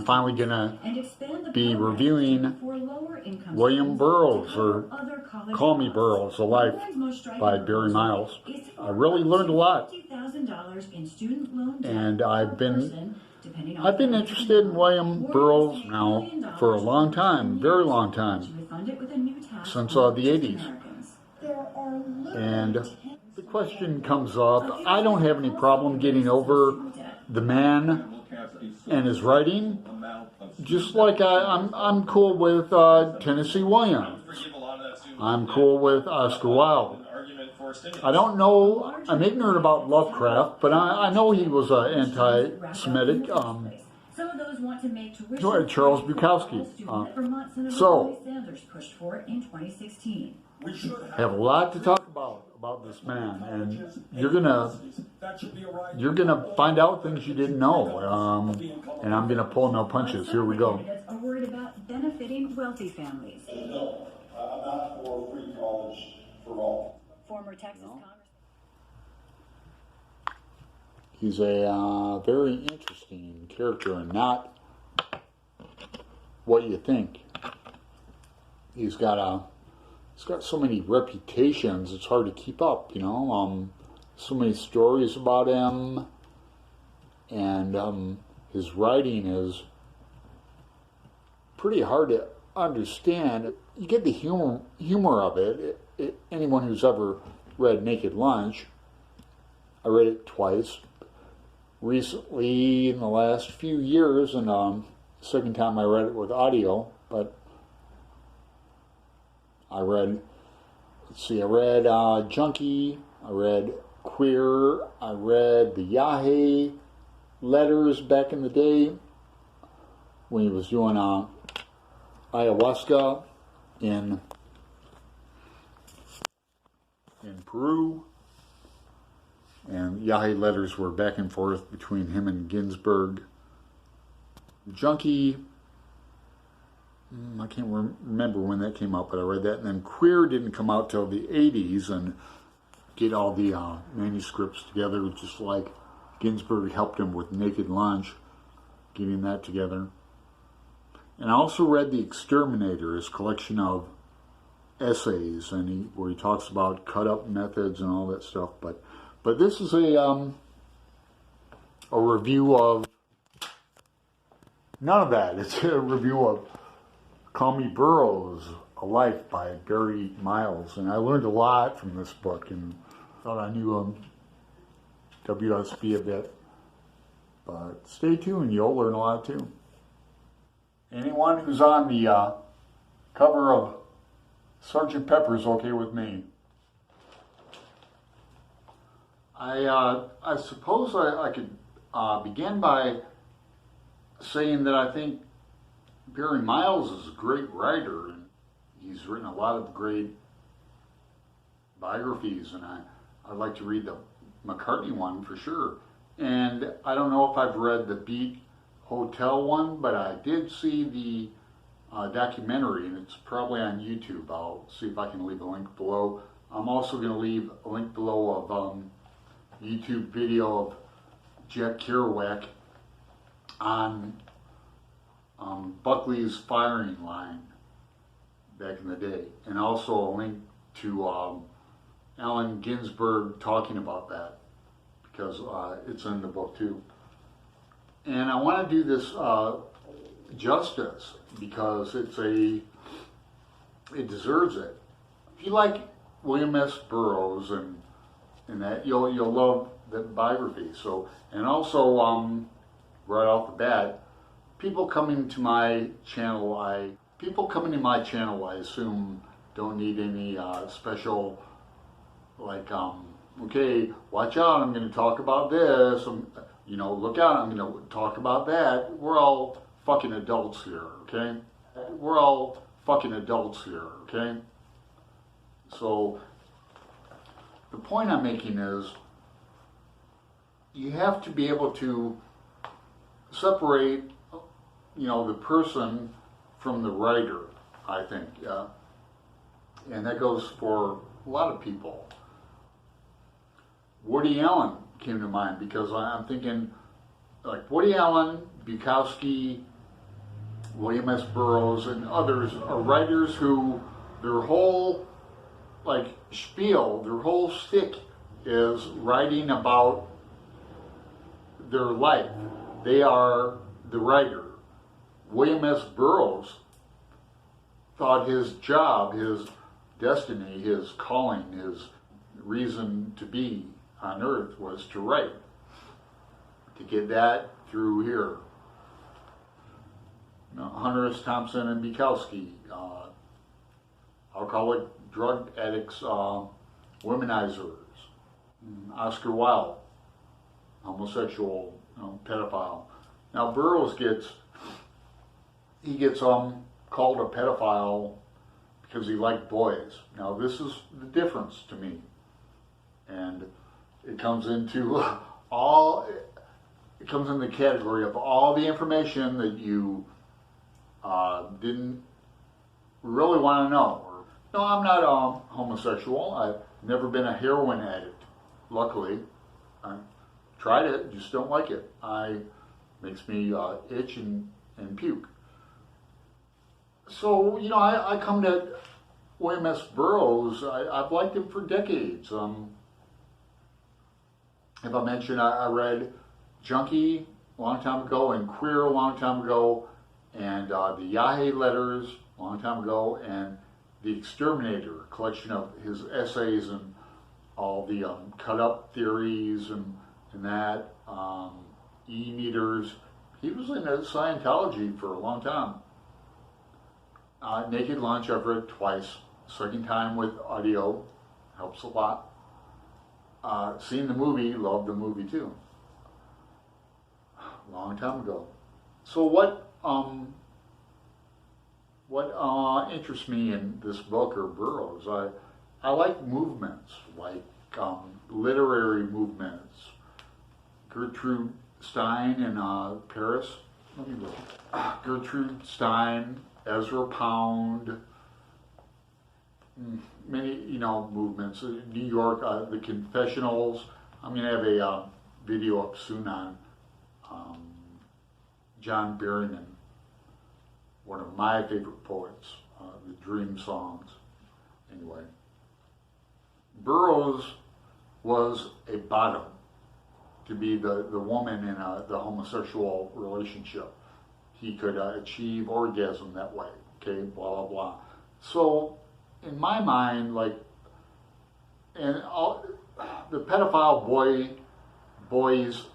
I'm finally going to be reviewing William Burroughs, or Call Me Burroughs, A Life by Barry Miles. I really learned a lot, and I've been interested in William Burroughs now for a long time, very long time, since the 80s. And the question comes up, I don't have any problem getting over the man and his writing, just like I'm cool with Tennessee Williams. I'm cool with Oscar Wilde. I don't know, I'm ignorant about Lovecraft, but I know he was anti-Semitic. Charles Bukowski. So, have a lot to talk about this man, and you're gonna find out things you didn't know, and I'm gonna pull no punches. Here we go. Are worried about benefiting wealthy families. No, I'm not for free college for all. Former Texas Congressman. He's a very interesting character, and not what you think. He's got so many reputations, it's hard to keep up, you know. So many stories about him, and his writing is pretty hard to understand. You get the humor of it. Anyone who's ever read Naked Lunch, I read it twice. Recently, in the last few years, and the second time I read it with audio, but I read Junkie, I read Queer, I read the Yahoo letters back in the day when he was doing ayahuasca in Peru, and Yahoo letters were back and forth between him and Ginsberg. Junkie, I can't remember when that came out, but I read that. And then Queer didn't come out till the 80s, and get all the manuscripts together, just like Ginsberg helped him with Naked Lunch, getting that together. And I also read The Exterminator, his collection of essays, and where he talks about cut-up methods and all that stuff. But this is a review of none of that. It's a review of Call Me Burroughs, A Life by Barry Miles. And I learned a lot from this book, and thought I knew WSB a bit. But stay tuned, you'll learn a lot too. Anyone who's on the cover of Sgt. Pepper's okay with me. I suppose I could begin by saying that I think Barry Miles is a great writer, and he's written a lot of great biographies, and I'd like to read the McCartney one for sure. And I don't know if I've read the Beat Hotel one, but I did see the documentary, and it's probably on YouTube. I'll see if I can leave a link below. I'm also going to leave a link below of YouTube video of Jack Kerouac on Buckley's firing line back in the day, and also a link to Allen Ginsberg talking about that, because it's in the book too. And I want to do this justice, because it deserves it. If you like William S. Burroughs and that, you'll love the biography. So, and also right off the bat, people coming to my channel, I assume don't need any special, like, okay, watch out, I'm going to talk about this, look out, I'm going to talk about that. We're all fucking adults here, okay? We're all fucking adults here, okay? So, the point I'm making is, you have to be able to separate, the person from the writer, I think. And that goes for a lot of people. Woody Allen came to mind, because I'm thinking, like, Woody Allen, Bukowski, William S. Burroughs and others are writers who their whole spiel, their whole shtick is writing about their life. They are the writer. William S. Burroughs thought his job, his destiny, his calling, his reason to be on earth was to write. To get that through here. Hunter S. Thompson and Bukowski, alcoholic drug addicts, womanizers, Oscar Wilde, homosexual, pedophile. Now Burroughs gets called a pedophile because he liked boys. Now this is the difference to me, and it comes into it comes in the category of all the information that you didn't really want to know. No, I'm not homosexual. I've never been a heroin addict. Luckily, I tried it, just don't like it. Makes me itch and puke. So I come to William S. Burroughs. I've liked him for decades. If I mentioned, I read Junkie a long time ago and Queer a long time ago, and the Yahe Letters a long time ago, and The Exterminator, a collection of his essays and all the cut-up theories and that, E-meters. He was in Scientology for a long time. Naked Lunch I've read twice. Second time with audio, helps a lot. Seen the movie, loved the movie too. Long time ago. So what interests me in this book or Burroughs? I like movements, like literary movements. Gertrude Stein in Paris. Let me look. Gertrude Stein, Ezra Pound. Many, movements. New York, the Confessionals. I'm going to have a video up soon on John Berryman, one of my favorite poets, the Dream Songs. Anyway, Burroughs was a bottom to be the woman in the homosexual relationship. He could achieve orgasm that way, okay, blah, blah, blah. So, in my mind, the pedophile boys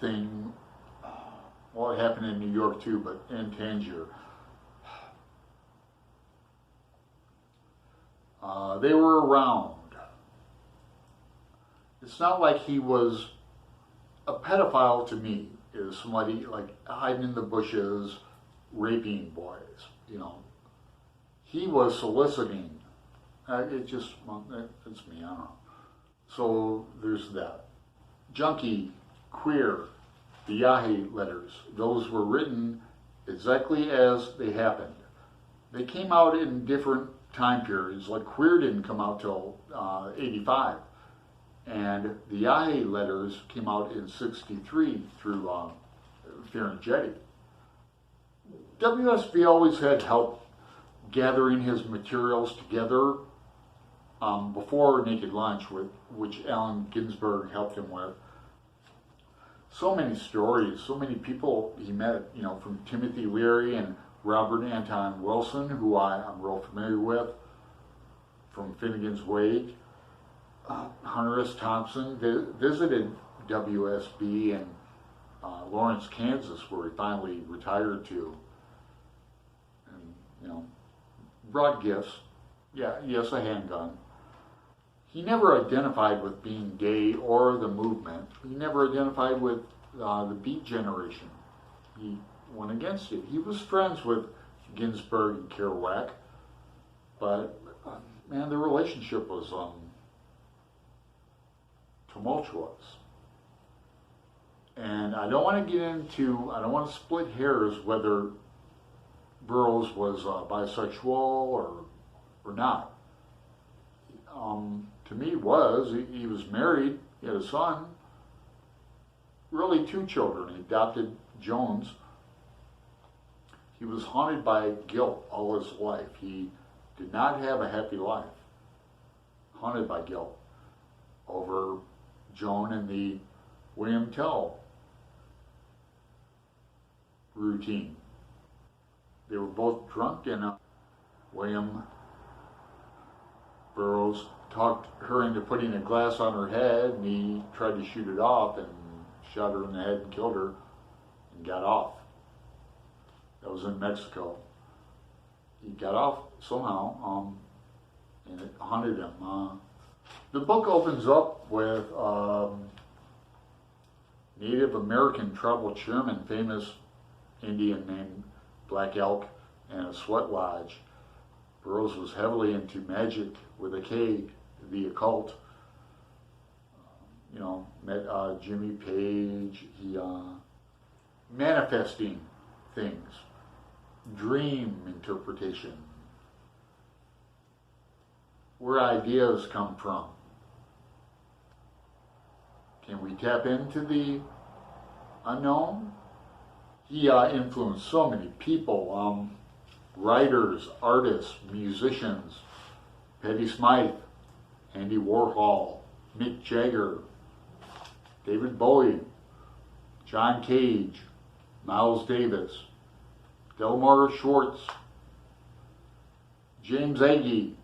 thing, well, it happened in New York too, but in Tangier. They were around. It's not like he was a pedophile to me. Is somebody hiding in the bushes, raping boys, He was soliciting. It's me, I don't know. So there's that. Junkie, Queer, the Yahe Letters, those were written exactly as they happened. They came out in different time periods, like Queer didn't come out till 85. And the Yahe Letters came out in 63 through Fear and Jetty. WSB always had help gathering his materials together before Naked Lunch, which Allen Ginsberg helped him with. So many stories, so many people he met, from Timothy Leary and Robert Anton Wilson, who I'm real familiar with, from Finnegan's Wake. Hunter S. Thompson visited WSB in Lawrence, Kansas, where he finally retired to. And, brought gifts. Yeah, yes, a handgun. He never identified with being gay or the movement. He never identified with the Beat Generation. He went against it. He was friends with Ginsberg and Kerouac, but man, the relationship was tumultuous. And I don't want to split hairs whether Burroughs was bisexual or not. To me, he was married, he had a son, really 2 children. He adopted Jones. he was haunted by guilt all his life. He did not have a happy life. Haunted by guilt over Joan and the William Tell routine. They were both drunk, and William Burroughs talked her into putting a glass on her head, and he tried to shoot it off and shot her in the head and killed her and got off. That was in Mexico. He got off somehow, and it haunted him. The book opens up with Native American tribal chairman, famous Indian named Black Elk, and a sweat lodge. Burroughs was heavily into magic with a K, the occult. Met Jimmy Page. He manifesting things, dream interpretation, where ideas come from. Can we tap into the unknown? He influenced so many people, writers, artists, musicians, Patti Smythe, Andy Warhol, Mick Jagger, David Bowie, John Cage, Miles Davis, Delmar Schwartz, James Agee,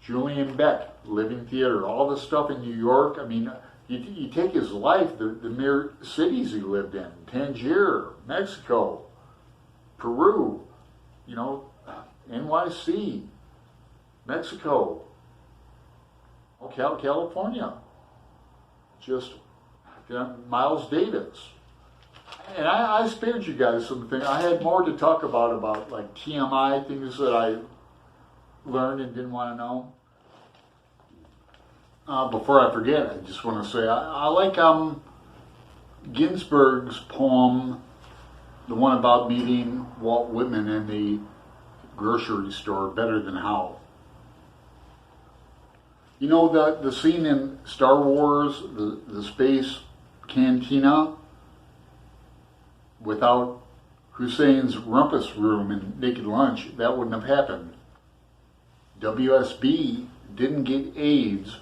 Julian Beck, Living Theater, all the stuff in New York. I mean, you take his life, the mere cities he lived in, Tangier, Mexico, Peru, NYC, Mexico, California, just Miles Davis. And I spared you guys some things. I had more to talk about like TMI, things that I learned and didn't want to know. Before I forget, I just want to say I like Ginsberg's poem, the one about meeting Walt Whitman in the grocery store, Better Than How. You know the scene in Star Wars, the space cantina, without Hussein's rumpus room and naked lunch, that wouldn't have happened. WSB didn't get AIDS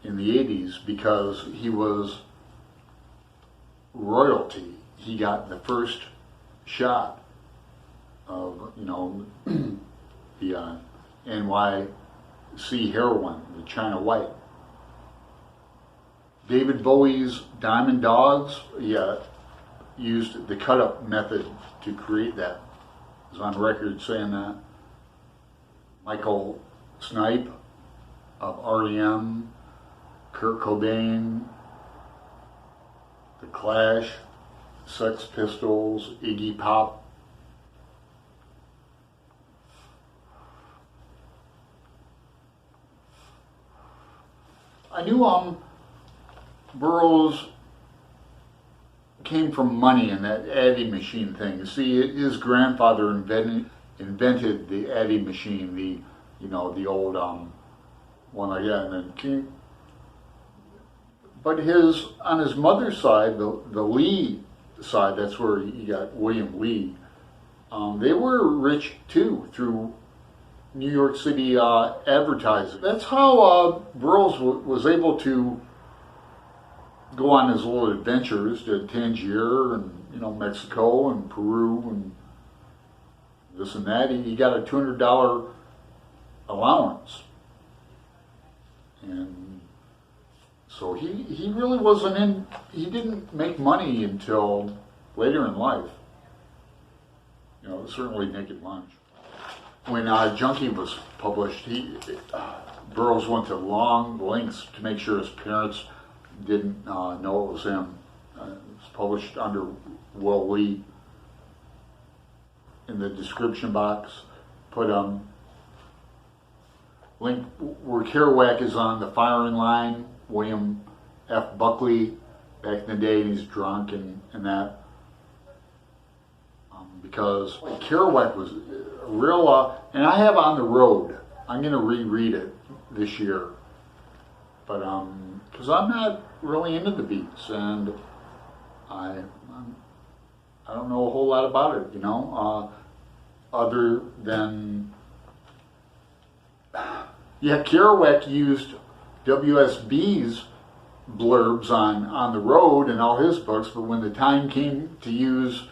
in the 80s because he was royalty. He got the first shot of, the NYC heroin, the China White. David Bowie's Diamond Dogs, used the cut-up method to create that. He was on record saying that. Michael Snipe of REM, Kurt Cobain, The Clash, Sex Pistols, Iggy Pop. I knew Burroughs came from money and that adding machine thing. You see, his grandfather invented the adding machine, the old one like that, and then but on his mother's side, the Lee side, that's where you got William Lee. They were rich too through New York City advertising. That's how Burroughs was able to go on his little adventures to Tangier and Mexico and Peru and this and that. He got a $200 allowance, and so he really wasn't he didn't make money until later in life. Certainly Naked Lunch. When Junkie was published, Burroughs went to long lengths to make sure his parents didn't know it was him. It was published under Will Lee. In the description box, put link where Kerouac is on the firing line, William F. Buckley, back in the day, and he's drunk and that. Because Kerouac was a real, and I have On the Road. I'm going to reread it this year. But, because I'm not really into the beats, and I I don't know a whole lot about it, you know, other than, yeah, Kerouac used WSB's blurbs on the road in all his books, but when the time came to use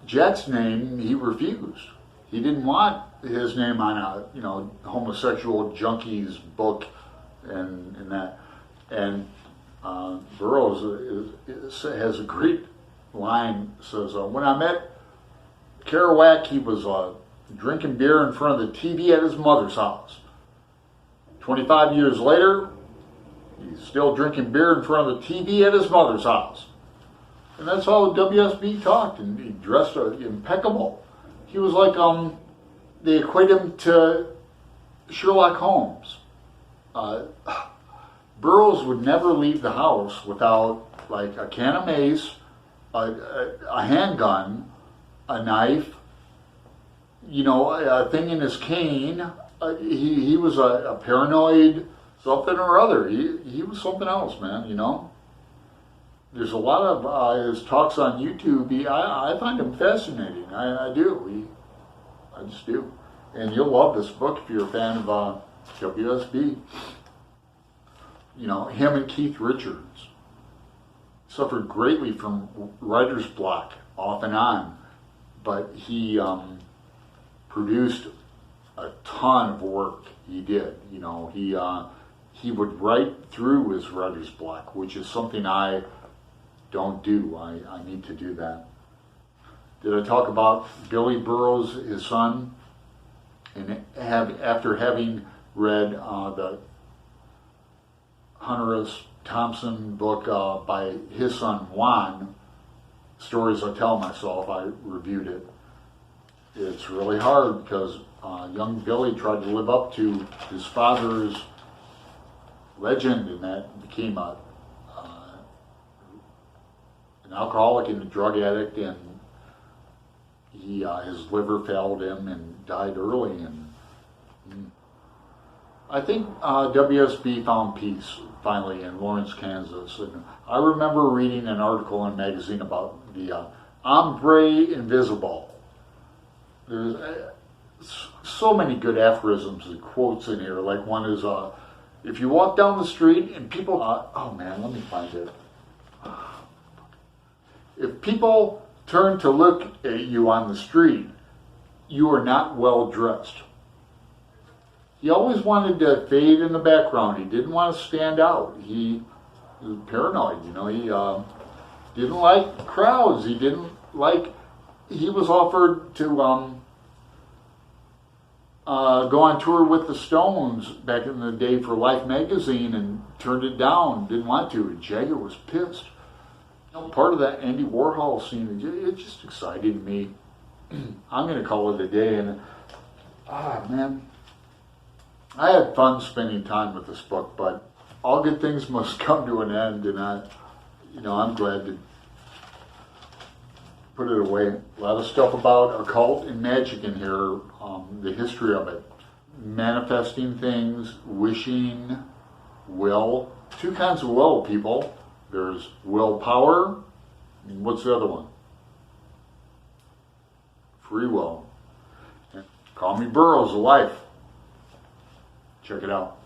Jet's name, he refused. He didn't want his name on a, you know, homosexual junkies book and that. And Burroughs has a great line, says, when I met Kerouac, he was drinking beer in front of the TV at his mother's house. 25 years later, he's still drinking beer in front of the TV at his mother's house. And that's how WSB talked, and he dressed impeccable. He was like, they equate him to Sherlock Holmes. Burroughs would never leave the house without like a can of mace, a handgun, a knife, you know, a thing in his cane. He was a paranoid something or other. He was something else, man, you know. There's a lot of his talks on YouTube. I find him fascinating. I do. I just do. And you'll love this book if you're a fan of WSB. You know, him and Keith Richards suffered greatly from writer's block off and on, but he produced a ton of work. He did. You know, he would write through his writer's block, which is something I don't do. I need to do that. Did I talk about Billy Burroughs, his son? And after having read the Hunter S. Thompson book by his son Juan, Stories I Tell Myself, I reviewed it. It's really hard because young Billy tried to live up to his father's legend, and that became an alcoholic and a drug addict, and his liver failed him and died early. And I think WSB found peace finally in Lawrence, Kansas. And I remember reading an article in a magazine about the hombre invisible. There's so many good aphorisms and quotes in here. Like one is, if you walk down the street and people, oh man, let me find it. If people turn to look at you on the street, you are not well dressed. He always wanted to fade in the background. He didn't want to stand out. He was paranoid, you know. He didn't like crowds. He was offered to go on tour with the Stones back in the day for Life magazine and turned it down. Didn't want to. And Jagger was pissed. You know, part of that Andy Warhol scene, it just excited me. I'm going to call it a day. And man, I had fun spending time with this book, but all good things must come to an end, and I'm glad to put it away. A lot of stuff about occult and magic in here, the history of it, manifesting things, wishing, will. Two kinds of will, people. There's willpower, and what's the other one? Free will. Call me Burroughs of life. Check it out.